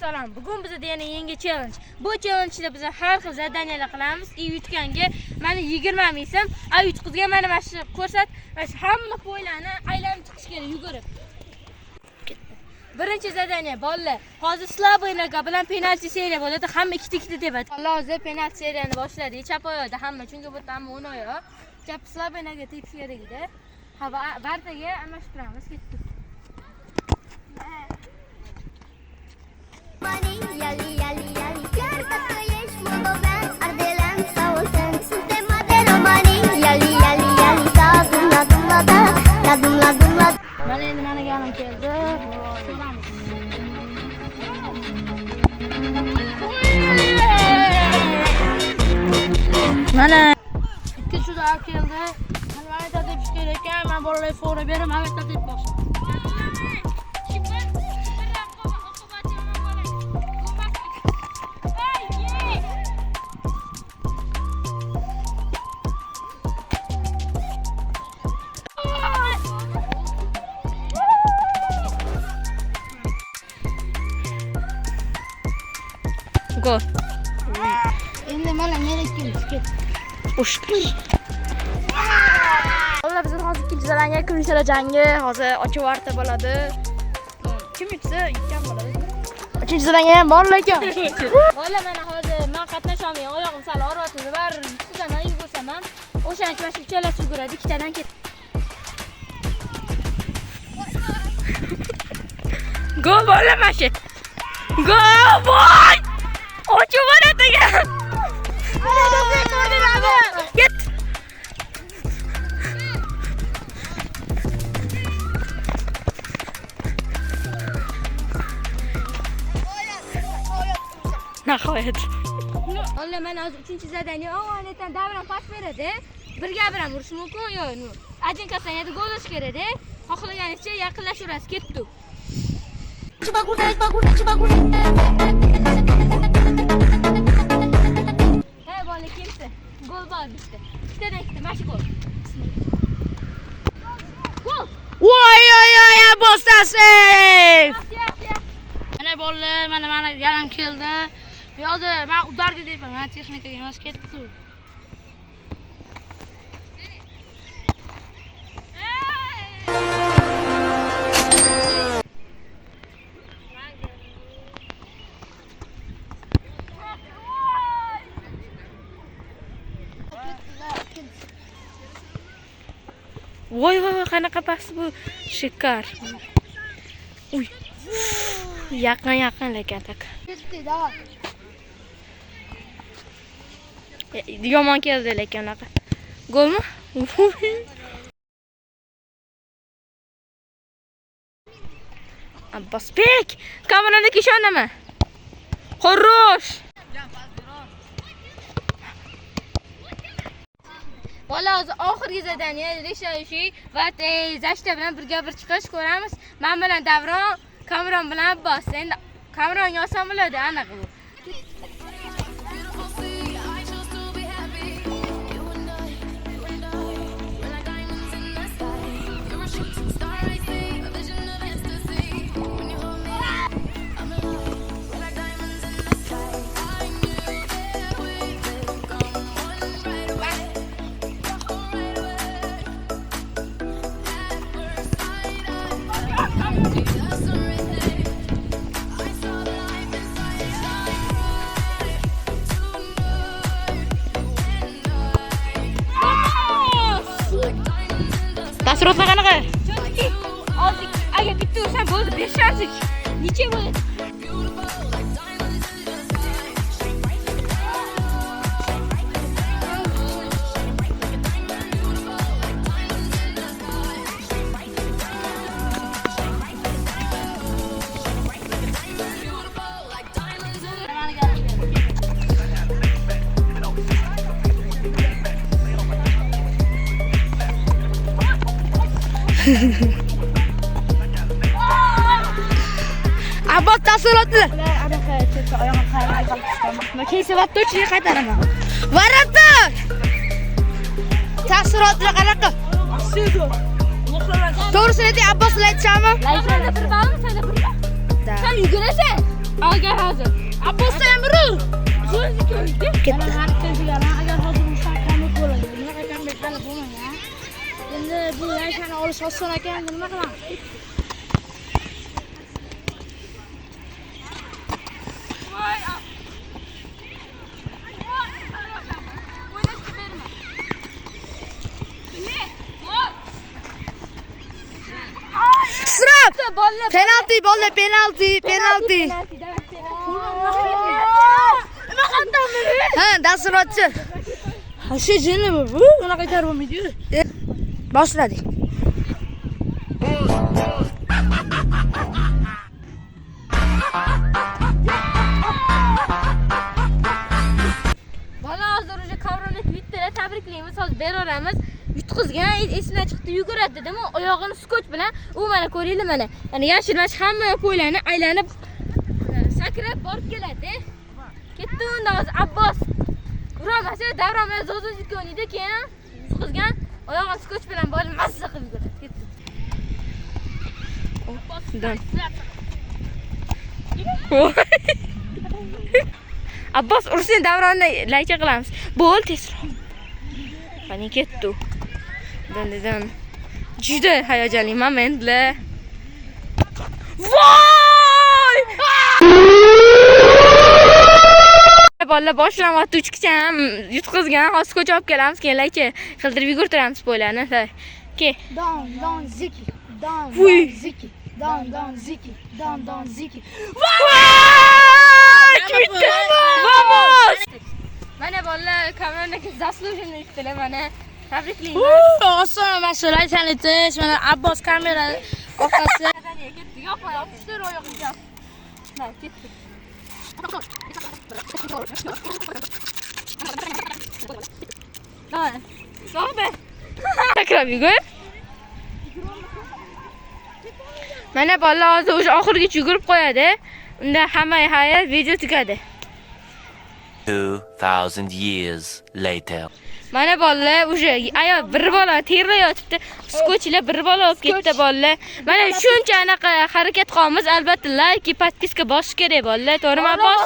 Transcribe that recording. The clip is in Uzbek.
Assalom. Bugun biz yana yangi challenge. Bu challenge'da biz har xil zadaniyalar qilamiz. Yutganga meni 20 ming so'm, yutqizgan meni mana shu ko'rsat, mana shu hamma poylarni aylanib chiqish kerak yugurib. Birinchi zadaniya bolalar. Hozir slabinaga bilan penalti seriya bo'ladi. Hamma ikkita tepadi. Hozir penalti seriyani boshladi. Chap oyoqda hamma, chunki bu ham o'ng oyoq. Chap slabinaga tepish kerak edi. Ha, vartaga almashtiramiz. Ketdik. Mana endi meni galim keldi. Mana ikki shular keldi. Mana tepish kerak ekan. Men bolalarga fora beraman, mana tepib boshlayman. Go. Endi mana men ikkimiz ketdik. Ushkir. Ular bizning hozir ikkinchi zaranga kuyishlar jangi, hozir ochiq varta bo'ladi. Kim yutsa yutgan bo'ladi. Uchinchi zaranga ham bor lekin. Bola mana hozir men qatnashaman, oyog'im sal og'riyapti. Bar sizdan yugursam ham o'shancha mana shu uchalasi yuguradi, ikkitadan ket. Go bola mashi. Go boy! Ochiq varataga. Get. Nihoyat. Ola mana hozir 3-zadaniya avvaldan davron pas beradi. Birga bilan urish mumkin yo'q. Один kasaniyada gol urish kerak-da. Xohlaganicha yaqinlashaverasiz, ketdi. Hey bola kimsa? Gol bor bitta. Ikkitadan ikkita mash gol. Gol. Voy bostasi! Mana bolalar, mana yarim keldi. Bu yerda men udarga deyman, men texnikaga emas ketdi. Voy, qanaqa pas bu? Shikar. Uy. Yaqin lekin tak. Yomon keldi lekin unaqa. Golmi? Abbosbek, kameradagi ishonaman. Xo'rosh. Bola hozir oxirgi zadaniya решающий va zashta bilan birga bir chiqish ko'ramiz. Men bilan Davron, Kamron bilan Abbos. Endi Kamronga oson bo'ladi, aniq bu. Taassurotlar qanaqa? Hozir agar bitta ursam bo'ldi, 5 shartik. Necha bo'ladi? Abbos taassurotlar. Anaqa chekka oyog'im qayerga qolib Keysa va точно qaytaraman. Varata! Taassurotlar qanaqa? To'g'risini ayting, Abbos aytishami? Layfda bir balmi, senda bir. Sen yugurasan. Agar Ketdi. Agar hozir mustaqillik bo'ladi, nima qilamiz hali bo'lmagan. Endi bu yashani olish oson ekan, nima qilamiz? Srab! Penalti, bolla penalti. Ha, dasturchi. Shu jinni bu, unaqa qaytarib bo'lmaydi. Boshladik. Bola hozir o'sha kavronni Twitterda tabriklaymiz, hozir beramiz. Yutqizgan, esidan chiqdi, yuguradi dedim, oyog'ini skoch bilan u mana ko'ringlar mana. Mana yashirmash hamma qo'ylarni aylanib sakrab borib keladi. Ketdi unda hozir Abbos. Uramasa, davron zo'zozlikka o'ynaydi, keyin yutqizgan, oyog'ini skoch bilan borib mazza qilib yuguradi. Ketdi. Abbos ursin, davronni laycha qilamiz. Bo'l tezroq. Qani ketdi. Dan. Juda hayajonli momentlar. Voy! Bolalar boshlamayapti, uchkicham yutqizgan, hozir ko'cha olib kelamiz, keyin laycha qildirib yugurtiramiz bo'ylarni. Ke. Don ziki. Don ziki. Don ziki. Don ziki. Voy! Bitta! Vamos! Mana bolalar komandaki zaslujeni yutdilar mana. Tabriklaymiz. Oson mas'ul aytsangiz, mana Abbos kamera orqasida. Ketdi, yo'q, tushdir oyog'iga. Mana ketdi. Davay. So'g'da. Takror yugur. Mana bolalar hozir o'sha oxirigacha yugurib qo'yadi. Unda hamma hayat video tugadi. 2000 years later. Mana bolalar o'sha ayol bir bola terlayotibdi. Skochlar bir bola olib ketdi bolalar. Mana shuncha anaqa harakat qilamiz, albatta like, podpiska bosish kerak bolalar. To'g'rimi Abbos?